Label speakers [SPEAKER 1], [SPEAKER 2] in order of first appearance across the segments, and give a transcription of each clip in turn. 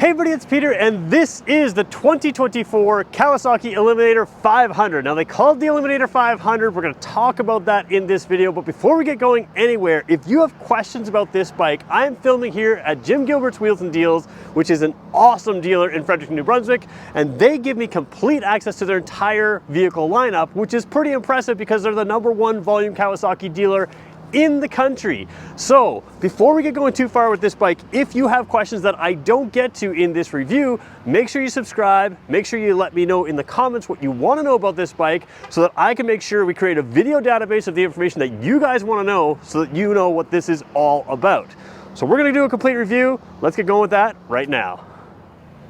[SPEAKER 1] Hey everybody, it's Peter, and this is the 2024 Kawasaki Eliminator 500. Now they called the Eliminator 500, we're going to talk about that in this video, but before we get going anywhere, if you have questions about this bike, I am filming here at Jim Gilbert's Wheels and Deals, which is an awesome dealer in Fredericton, New Brunswick, and they give me complete access to their entire vehicle lineup, which is pretty impressive because they're the #1 volume Kawasaki dealer in the country. So before we get going too far with this bike, if you have questions that I don't get to in this review, make sure you subscribe, make sure you let me know in the comments what you want to know about this bike so that I can make sure we create a video database of the information that you guys want to know so that you know what this is all about. So we're going to do a complete review. Let's get going with that right now.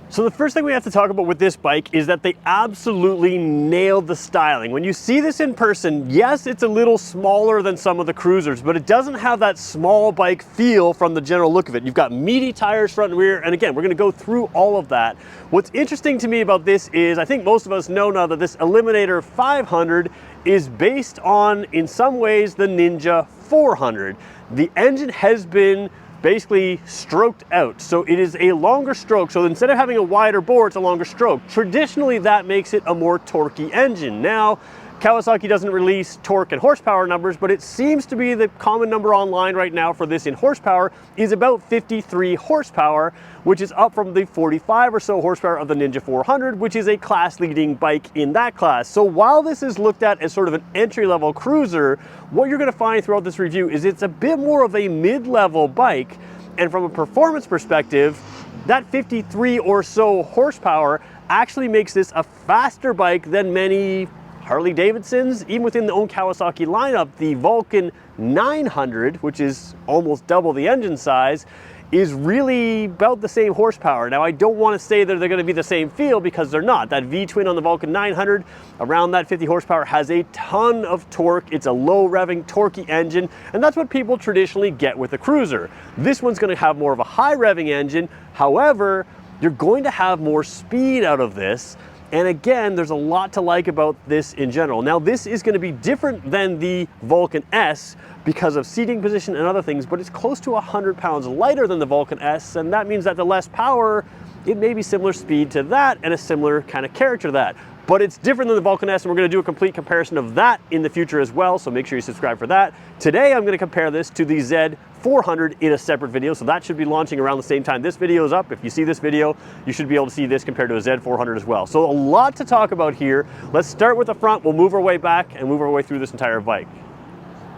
[SPEAKER 1] So the first thing we have to talk about with this bike is that they absolutely nailed the styling. When you see this in person, yes, it's a little smaller than some of the cruisers, but it doesn't have that small bike feel from the general look of it. You've got meaty tires front and rear, and again, we're gonna go through all of that. What's interesting to me about this is, I think most of us know now that this Eliminator 500 is based on, in some ways, the Ninja 400. The engine has been basically stroked out, so it is a longer stroke. So instead of having a wider bore, it's a longer stroke. Traditionally, that makes it a more torquey engine. Now, Kawasaki doesn't release torque and horsepower numbers, but it seems to be the common number online right now for this in horsepower is about 53 horsepower, which is up from the 45 or so horsepower of the Ninja 400, which is a class-leading bike in that class. So while this is looked at as sort of an entry-level cruiser, what you're gonna find throughout this review is it's a bit more of a mid-level bike, and from a performance perspective, that 53 or so horsepower actually makes this a faster bike than many Harley Davidsons, even within the own Kawasaki lineup. The Vulcan 900, which is almost double the engine size, is really about the same horsepower. Now, I don't want to say that they're going to be the same feel because they're not. That V-twin on the Vulcan 900, around that 50 horsepower, has a ton of torque. It's a low revving, torquey engine, and that's what people traditionally get with a cruiser. This one's going to have more of a high revving engine. However, you're going to have more speed out of this. And again, there's a lot to like about this in general. Now, this is going to be different than the Vulcan S because of seating position and other things, but it's close to 100 pounds lighter than the Vulcan S, and that means that the less power, it may be similar speed to that and a similar kind of character to that. But it's different than the Vulcan S, and we're going to do a complete comparison of that in the future as well, so make sure you subscribe for that. Today, I'm going to compare this to the Z400 in a separate video, so that should be launching around the same time this video is up. If you see this video, you should be able to see this compared to a Z400 as well. So a lot to talk about here. Let's start with the front. We'll move our way back and move our way through this entire bike.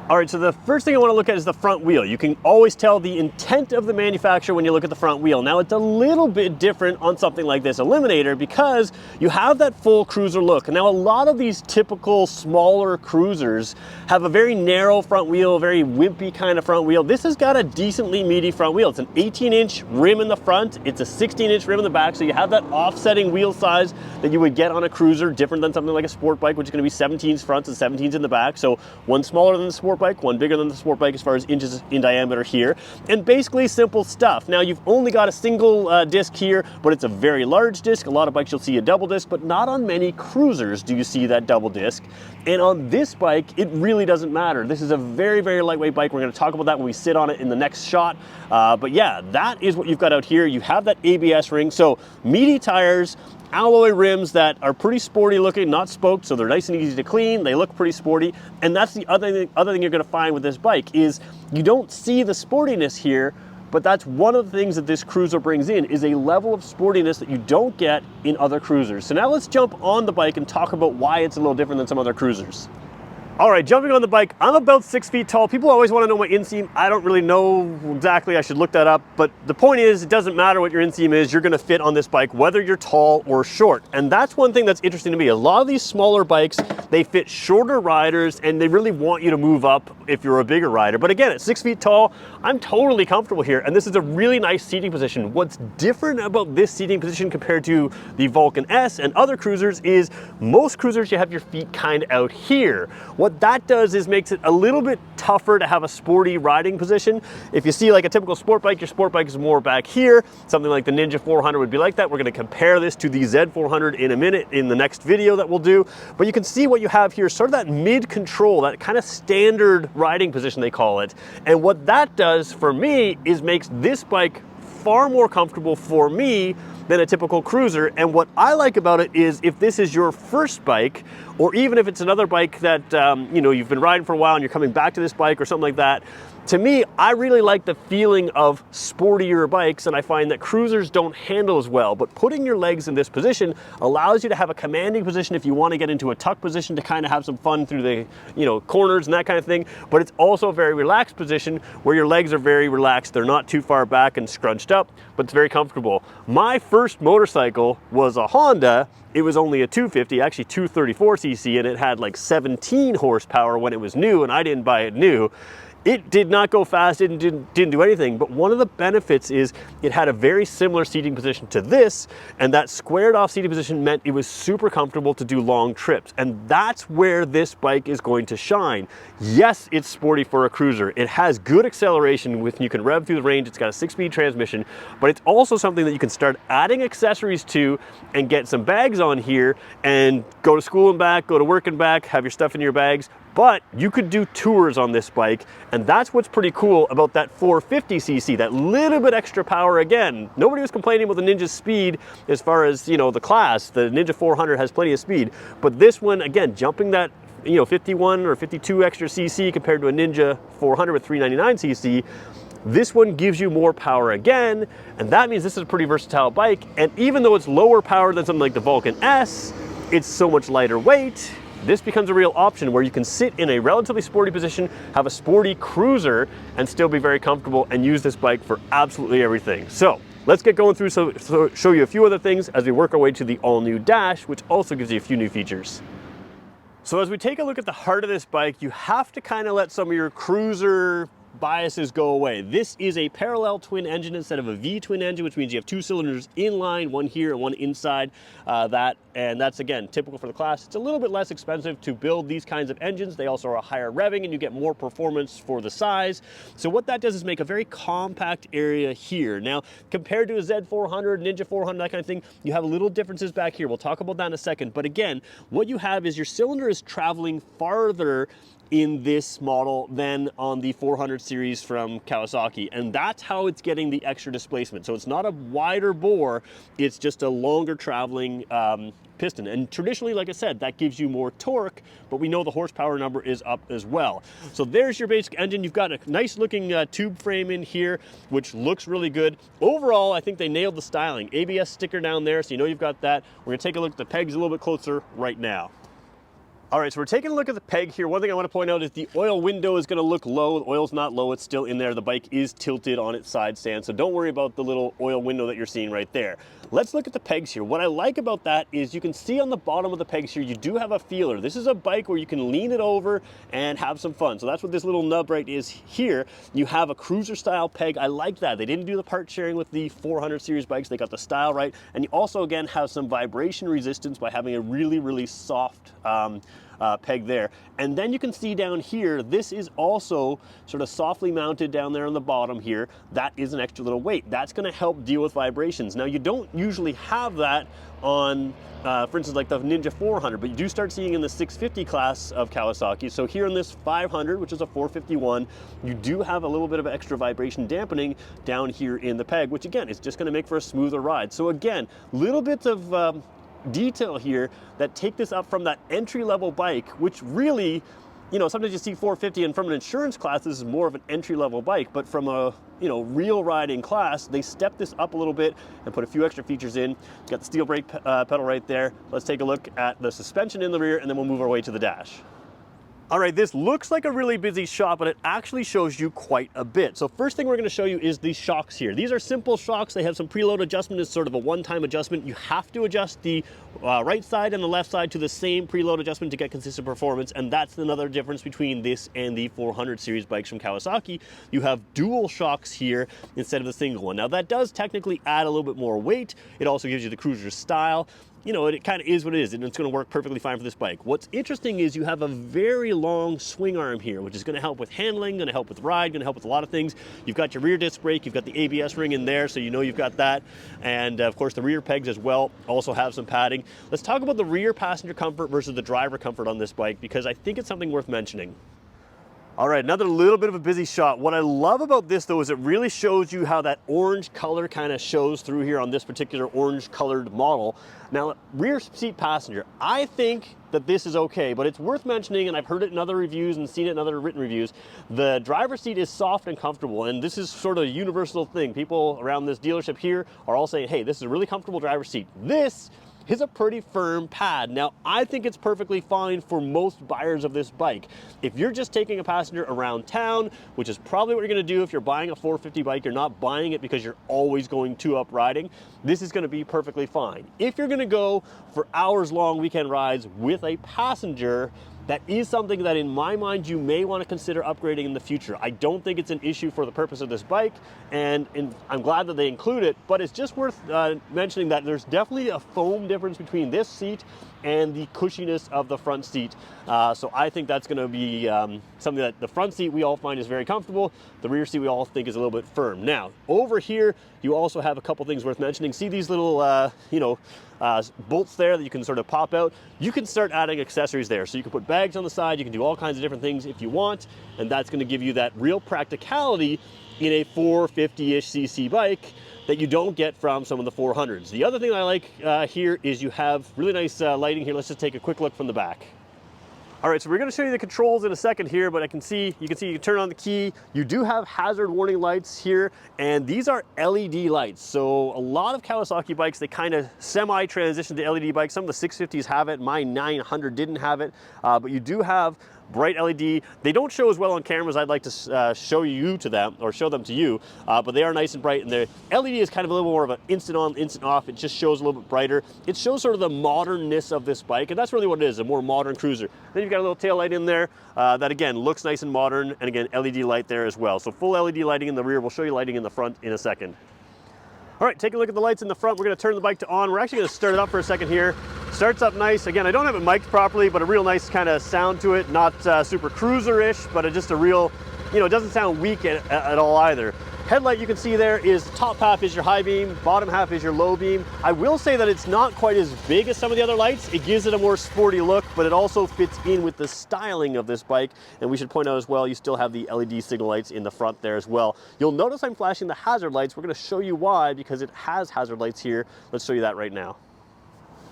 [SPEAKER 1] All right, so the first thing I want to look at is the front wheel. You can always tell the intent of the manufacturer when you look at the front wheel. Now, it's a little bit different on something like this Eliminator because you have that full cruiser look. Now, a lot of these typical smaller cruisers have a very narrow front wheel, a very wimpy kind of front wheel. This has got a decently meaty front wheel. It's an 18-inch rim in the front. It's a 16-inch rim in the back, so you have that offsetting wheel size that you would get on a cruiser, different than something like a sport bike, which is going to be 17s fronts and 17s in the back. So one smaller than the sport bike, one bigger than the sport bike as far as inches in diameter here, and basically simple stuff. Now, you've only got a single disc here, but it's a very large disc. A lot of bikes you'll see a double disc, but not on many cruisers do you see that double disc. And on this bike, it really doesn't matter. This is a very, very lightweight bike. We're going to talk about that when we sit on it in the next shot. But yeah, that is what you've got out here. You have that ABS ring, so meaty tires, alloy rims that are pretty sporty looking, not spoked, so they're nice and easy to clean. They look pretty sporty. And that's the other thing you're going to find with this bike is you don't see the sportiness here, but that's one of the things that this cruiser brings in is a level of sportiness that you don't get in other cruisers. So now let's jump on the bike and talk about why it's a little different than some other cruisers. All right, jumping on the bike, I'm about 6 feet tall. People always want to know my inseam. I don't really know exactly, I should look that up, but the point is, it doesn't matter what your inseam is, you're gonna fit on this bike, whether you're tall or short. And that's one thing that's interesting to me. A lot of these smaller bikes, they fit shorter riders, and they really want you to move up if you're a bigger rider. But again, at 6 feet tall, I'm totally comfortable here, and this is a really nice seating position. What's different about this seating position compared to the Vulcan S and other cruisers is most cruisers, you have your feet kind of out here. What that does is makes it a little bit tougher to have a sporty riding position. If you see like a typical sport bike, your sport bike is more back here. Something like the Ninja 400 would be like that. We're going to compare this to the Z400 in a minute in the next video that we'll do. But you can see what you have here, sort of that mid-control, that kind of standard riding position they call it. And what that does for me is makes this bike far more comfortable for me than a typical cruiser. And what I like about it is if this is your first bike, or even if it's another bike that you know, you've been riding for a while and you're coming back to this bike or something like that, to me, I really like the feeling of sportier bikes, and I find that cruisers don't handle as well. But putting your legs in this position allows you to have a commanding position if you want to get into a tuck position to kind of have some fun through the, you know, corners and that kind of thing. But it's also a very relaxed position where your legs are very relaxed. They're not too far back and scrunched up, but it's very comfortable. My first motorcycle was a Honda. It was only a 250, actually 234cc, and it had like 17 horsepower when it was new, and I didn't buy it new. It did not go fast, it didn't do anything, but one of the benefits is it had a very similar seating position to this, and that squared off seating position meant it was super comfortable to do long trips, and that's where this bike is going to shine. Yes, it's sporty for a cruiser. It has good acceleration with, you can rev through the range, it's got a 6-speed transmission, but it's also something that you can start adding accessories to and get some bags on here and go to school and back, go to work and back, have your stuff in your bags. But you could do tours on this bike, and that's what's pretty cool about that 450cc, that little bit extra power. Again, nobody was complaining about the Ninja's speed as far as, you know, the class. The Ninja 400 has plenty of speed, but this one, again, jumping that, you know, 51 or 52 extra cc compared to a Ninja 400 with 399cc, this one gives you more power again, and that means this is a pretty versatile bike. And even though it's lower power than something like the Vulcan S, it's so much lighter weight. This becomes a real option where you can sit in a relatively sporty position, have a sporty cruiser, and still be very comfortable and use this bike for absolutely everything. So let's get going through, so show you a few other things as we work our way to the all-new dash, which also gives you a few new features. So as we take a look at the heart of this bike, you have to kind of let some of your cruiser biases go away. This is a parallel twin engine instead of a V twin engine, which means you have 2 cylinders in line, one here and one inside and that's again typical for the class. It's a little bit less expensive to build these kinds of engines. They also are higher revving and you get more performance for the size. So what that does is make a very compact area here. Now, compared to a Z400, Ninja 400, that kind of thing, you have little differences back here. We'll talk about that in a second. But again, what you have is your cylinder is traveling farther in this model than on the 400 series from Kawasaki, and that's how it's getting the extra displacement. So it's not a wider bore, it's just a longer traveling piston. And traditionally, like I said, that gives you more torque, but we know the horsepower number is up as well. So there's your basic engine. You've got a nice looking tube frame in here, which looks really good. Overall, I think they nailed the styling. ABS sticker down there, so you know you've got that. We're gonna take a look at the pegs a little bit closer right now. All right, so we're taking a look at the peg here. One thing I want to point out is the oil window is going to look low. The oil's not low, it's still in there. The bike is tilted on its side stand, so don't worry about the little oil window that you're seeing right there. Let's look at the pegs here. What I like about that is you can see on the bottom of the pegs here, you do have a feeler. This is a bike where you can lean it over and have some fun. So that's what this little nub right is here. You have a cruiser style peg. I like that. They didn't do the part sharing with the 400 series bikes. They got the style right. And you also, again, have some vibration resistance by having a really, really soft peg there. And then you can see down here, this is also sort of softly mounted down there on the bottom here. That is an extra little weight. That's going to help deal with vibrations. Now, you don't usually have that on, for instance, like the Ninja 400, but you do start seeing in the 650 class of Kawasaki. So here in this 500, which is a 451, you do have a little bit of extra vibration dampening down here in the peg, which again, is just going to make for a smoother ride. So again, little bits of detail here that take this up from that entry-level bike, which really, you know, sometimes you see 450 and from an insurance class, this is more of an entry-level bike, but from a, you know, real riding class, they step this up a little bit and put a few extra features in. Got the steel brake pedal right there. Let's take a look at the suspension in the rear and then we'll move our way to the dash. All right, this looks like a really busy shot, but it actually shows you quite a bit. So first thing we're gonna show you is the shocks here. These are simple shocks. They have some preload adjustment. It's sort of a one-time adjustment. You have to adjust the right side and the left side to the same preload adjustment to get consistent performance, and that's another difference between this and the 400 series bikes from Kawasaki. You have dual shocks here instead of the single one. Now that does technically add a little bit more weight. It also gives you the cruiser style. You know, it kind of is what it is, and it's going to work perfectly fine for this bike. What's interesting is you have a very long swing arm here, which is going to help with handling, going to help with ride, going to help with a lot of things. You've got your rear disc brake, you've got the ABS ring in there, so you know you've got that. And of course the rear pegs as well also have some padding. Let's talk about the rear passenger comfort versus the driver comfort on this bike, because I think it's something worth mentioning. All right, another little bit of a busy shot. What I love about this though is it really shows you how that orange color kind of shows through here on this particular orange colored model. Now, rear seat passenger, I think that this is okay, but it's worth mentioning, and I've heard it in other reviews and seen it in other written reviews, the driver's seat is soft and comfortable, and this is sort of a universal thing. People around this dealership here are all saying, hey, this is a really comfortable driver's seat. This is a pretty firm pad. Now, I think it's perfectly fine for most buyers of this bike. If you're just taking a passenger around town, which is probably what you're gonna do if you're buying a 450 bike, you're not buying it because you're always going 2-up riding, this is gonna be perfectly fine. If you're gonna go for hours-long weekend rides with a passenger, that is something that in my mind you may want to consider upgrading in the future. I don't think it's an issue for the purpose of this bike, and I'm glad that they include it, but it's just worth mentioning that there's definitely a foam difference between this seat and the cushiness of the front seat. So I think that's going to be something that the front seat we all find is very comfortable. The rear seat we all think is a little bit firm. Now, over here, you also have a couple things worth mentioning. See these little, bolts there that you can sort of pop out? You can start adding accessories there. So you can put bags on the side, you can do all kinds of different things if you want, and that's going to give you that real practicality in a 450-ish cc bike that you don't get from some of the 400s. The other thing I like here is you have really nice lighting here. Let's just take a quick look from the back. All right, so we're gonna show you the controls in a second here, but you can see you can turn on the key. You do have hazard warning lights here, and these are LED lights. So a lot of Kawasaki bikes, they kind of semi-transition to LED bikes. Some of the 650s have it, my 900 didn't have it, but you do have bright LED. They don't show as well on cameras. I'd like to show them to you, but they are nice and bright, and the LED is kind of a little more of an instant on, instant off. It just shows a little bit brighter. It shows sort of the modernness of this bike, and that's really what it is, a more modern cruiser. Then you've got a little tail light in there that again looks nice and modern, and again LED light there as well. So full LED lighting in the rear. We'll show you lighting in the front in a second. All right, take a look at the lights in the front. We're gonna turn the bike to on. We're actually gonna start it up for a second here. Starts up nice. Again, I don't have it mic'd properly, but a real nice kind of sound to it. Not super cruiser-ish, but just a real, it doesn't sound weak at all either. Headlight you can see there is top half is your high beam, bottom half is your low beam. I will say that it's not quite as big as some of the other lights. It gives it a more sporty look, but it also fits in with the styling of this bike. And we should point out as well, you still have the LED signal lights in the front there as well. You'll notice I'm flashing the hazard lights. We're gonna show you why, because it has hazard lights here. Let's show you that right now.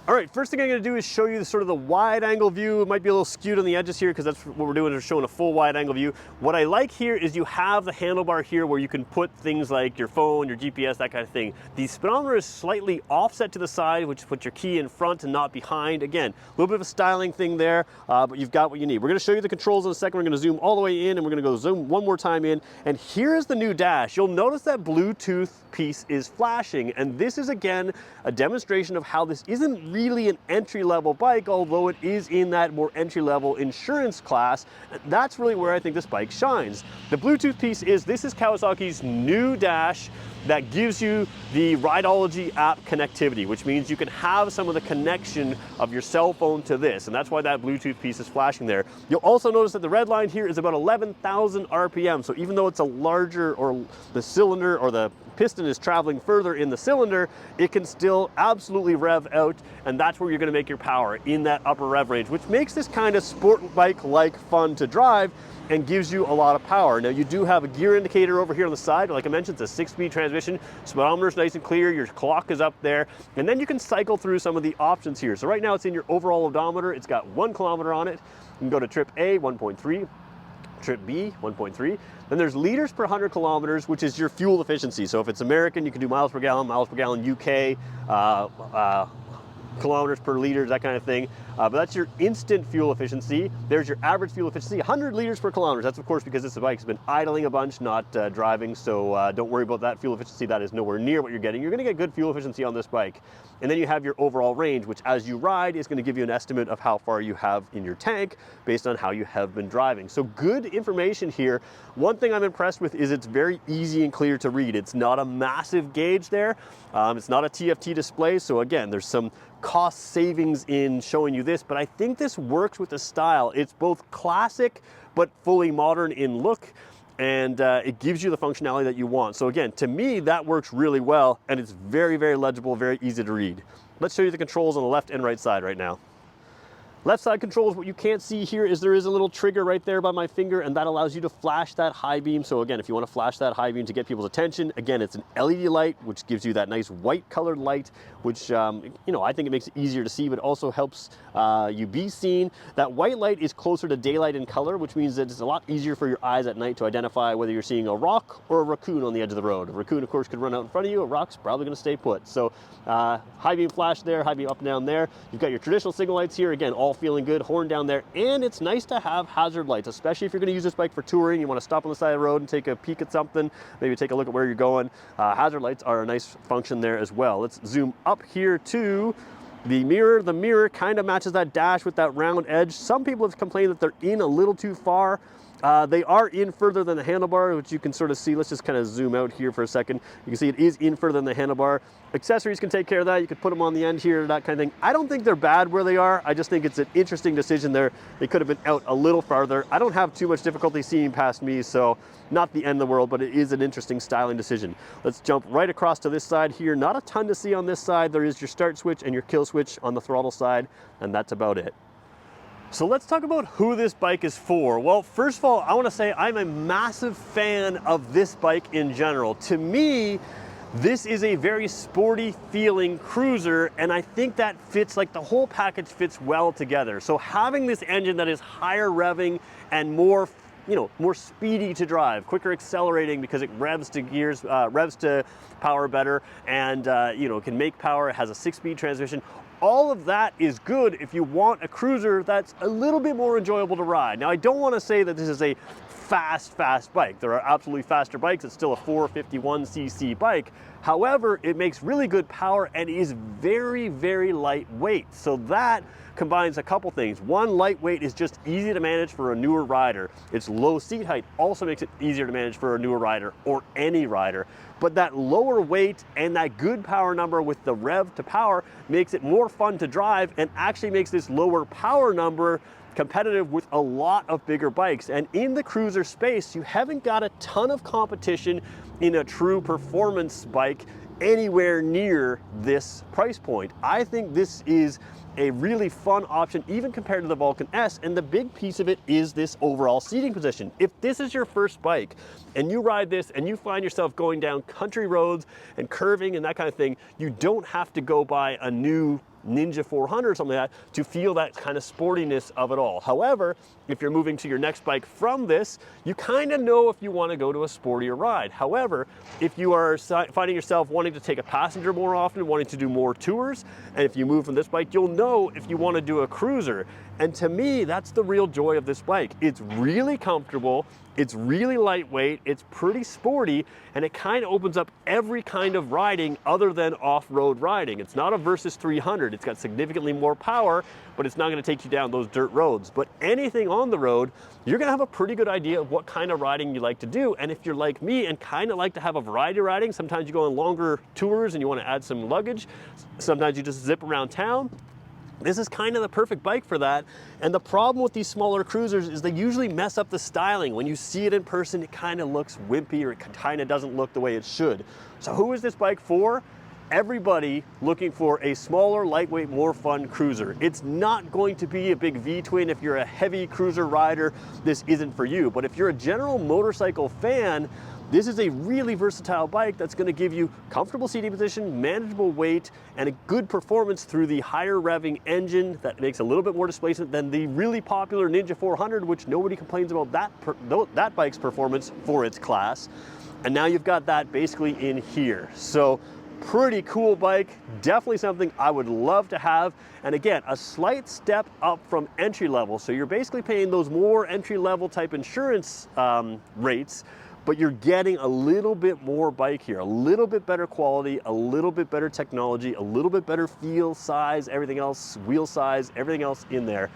[SPEAKER 1] All right, first thing I'm gonna do is show you the wide angle view. It might be a little skewed on the edges here because that's what we're doing, is showing a full wide angle view. What I like here is you have the handlebar here where you can put things like your phone, your GPS, that kind of thing. The speedometer is slightly offset to the side, which puts your key in front and not behind. Again, a little bit of a styling thing there, but you've got what you need. We're gonna show you the controls in a second. We're gonna zoom all the way in, and we're gonna go zoom one more time in. And here's the new dash. You'll notice that Bluetooth piece is flashing, and this is again a demonstration of how this isn't really an entry-level bike, although it is in that more entry-level insurance class. That's really where I think this bike shines. The Bluetooth piece is Kawasaki's new dash that gives you the Rideology app connectivity, which means you can have some of the connection of your cell phone to this, and that's why that Bluetooth piece is flashing there. You'll also notice that the red line here is about 11,000 RPM, so even though it's a larger, or the cylinder or the piston is traveling further in the cylinder, it can still absolutely rev out, and that's where you're gonna make your power, in that upper rev range, which makes this kind of sport bike-like fun to drive and gives you a lot of power. Now you do have a gear indicator over here on the side. Like I mentioned, it's a 6-speed transmission. Speedometer's nice and clear, your clock is up there, and then you can cycle through some of the options here. So right now it's in your overall odometer. It's got 1 kilometer on it. You can go to trip A, 1.3, trip B, 1.3. Then there's liters per 100 kilometers, which is your fuel efficiency. So if it's American, you can do miles per gallon UK, kilometers per liter, that kind of thing. But that's your instant fuel efficiency. There's your average fuel efficiency, 100 liters per kilometer. That's of course because this bike's been idling a bunch, not driving, so don't worry about that fuel efficiency. That is nowhere near what you're getting. You're gonna get good fuel efficiency on this bike. And then you have your overall range, which as you ride is gonna give you an estimate of how far you have in your tank based on how you have been driving. So good information here. One thing I'm impressed with is it's very easy and clear to read. It's not a massive gauge there. It's not a TFT display. So again, there's some cost savings in showing you this, but I think this works with the style. It's both classic, but fully modern in look, and it gives you the functionality that you want. So again, to me, that works really well, and it's very, very legible, very easy to read. Let's show you the controls on the left and right side right now. Left side controls, what you can't see here is there is a little trigger right there by my finger, and that allows you to flash that high beam. So again, if you want to flash that high beam to get people's attention, again, it's an LED light, which gives you that nice white colored light, which, you know, I think it makes it easier to see, but also helps you be seen. That white light is closer to daylight in color, which means that it's a lot easier for your eyes at night to identify whether you're seeing a rock or a raccoon on the edge of the road. A raccoon, of course, could run out in front of you. A rock's probably going to stay put. So high beam flash there, high beam up and down there. You've got your traditional signal lights here, again, all feeling good, horn down there, and it's nice to have hazard lights, especially if you're going to use this bike for touring. You want to stop on the side of the road and take a peek at something, maybe take a look at where you're going. Hazard lights are a nice function there as well. Let's zoom up here to the mirror. The mirror kind of matches that dash with that round edge. Some people have complained that they're in a little too far. They are in further than the handlebar, which you can sort of see. Let's just kind of zoom out here for a second. You can see it is in further than the handlebar. Accessories can take care of that. You could put them on the end here, that kind of thing. I don't think they're bad where they are. I just think it's an interesting decision there. They could have been out a little farther. I don't have too much difficulty seeing past me, so not the end of the world, but it is an interesting styling decision. Let's jump right across to this side here. Not a ton to see on this side. There is your start switch and your kill switch on the throttle side, and that's about it. So let's talk about who this bike is for. Well, first of all, I want to say I'm a massive fan of this bike in general. To me, this is a very sporty feeling cruiser, and I think that fits, like the whole package fits well together. So having this engine that is higher revving and more, you know, more speedy to drive, quicker accelerating because it revs to gears, revs to power better, and you know, can make power. It has a 6-speed transmission. All of that is good if you want a cruiser that's a little bit more enjoyable to ride. Now, I don't want to say that this is a fast bike. There are absolutely faster bikes. It's still a 451cc bike. However, it makes really good power and is very, very lightweight. So that combines a couple things. One, lightweight is just easy to manage for a newer rider. Its low seat height also makes it easier to manage for a newer rider or any rider. But that lower weight and that good power number with the rev to power makes it more fun to drive and actually makes this lower power number competitive with a lot of bigger bikes. And in the cruiser space, you haven't got a ton of competition in a true performance bike anywhere near this price point. I think this is a really fun option, even compared to the Vulcan S, and the big piece of it is this overall seating position. If this is your first bike and you ride this and you find yourself going down country roads and curving and that kind of thing, you don't have to go buy a new Ninja 400 or something like that to feel that kind of sportiness of it all. However, if you're moving to your next bike from this, you kind of know if you want to go to a sportier ride. However, if you are finding yourself wanting to take a passenger more often, wanting to do more tours, and if you move from this bike, you'll know if you want to do a cruiser. And to me, that's the real joy of this bike. It's really comfortable, it's really lightweight, it's pretty sporty, and it kind of opens up every kind of riding other than off-road riding. It's not a Versus 300. It's got significantly more power, but it's not going to take you down those dirt roads. But anything on the road, you're going to have a pretty good idea of what kind of riding you like to do. And if you're like me and kind of like to have a variety of riding, sometimes you go on longer tours and you want to add some luggage. Sometimes you just zip around town. This is kind of the perfect bike for that. And the problem with these smaller cruisers is they usually mess up the styling. When you see it in person, it kind of looks wimpy, or it kind of doesn't look the way it should. So who is this bike for? Everybody looking for a smaller, lightweight, more fun cruiser. It's not going to be a big V-twin. If you're a heavy cruiser rider, this isn't for you. But if you're a general motorcycle fan, this is a really versatile bike that's going to give you comfortable seating position, manageable weight, and a good performance through the higher revving engine that makes a little bit more displacement than the really popular Ninja 400, which nobody complains about that bike's performance for its class. And now you've got that basically in here. So pretty cool bike, definitely something I would love to have. And again, a slight step up from entry level. So you're basically paying those more entry level type insurance rates, but you're getting a little bit more bike here, a little bit better quality, a little bit better technology, a little bit better feel, size, everything else, wheel size, everything else in there.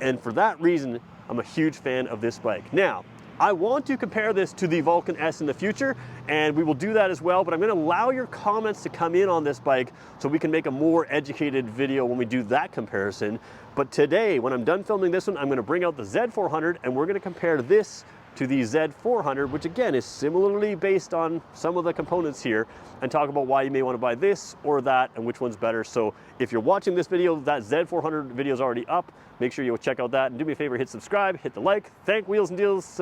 [SPEAKER 1] And for that reason, I'm a huge fan of this bike. Now, I want to compare this to the Vulcan S in the future, and we will do that as well, but I'm going to allow your comments to come in on this bike so we can make a more educated video when we do that comparison. But today, when I'm done filming this one, I'm going to bring out the Z400 and we're going to compare this to the Z400, which again is similarly based on some of the components here, and talk about why you may want to buy this or that and which one's better. So if you're watching this video, that Z400 video is already up. Make sure you check out that, and do me a favor, hit subscribe, hit the like. Thank Wheels and Deals,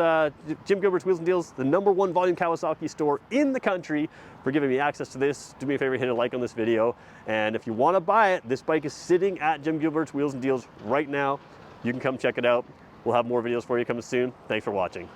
[SPEAKER 1] Jim Gilbert's Wheels and Deals, the #1 volume Kawasaki store in the country, for giving me access to this. Do me a favor, hit a like on this video. And if you want to buy it, this bike is sitting at Jim Gilbert's Wheels and Deals right now. You can come check it out. We'll have more videos for you coming soon. Thanks for watching.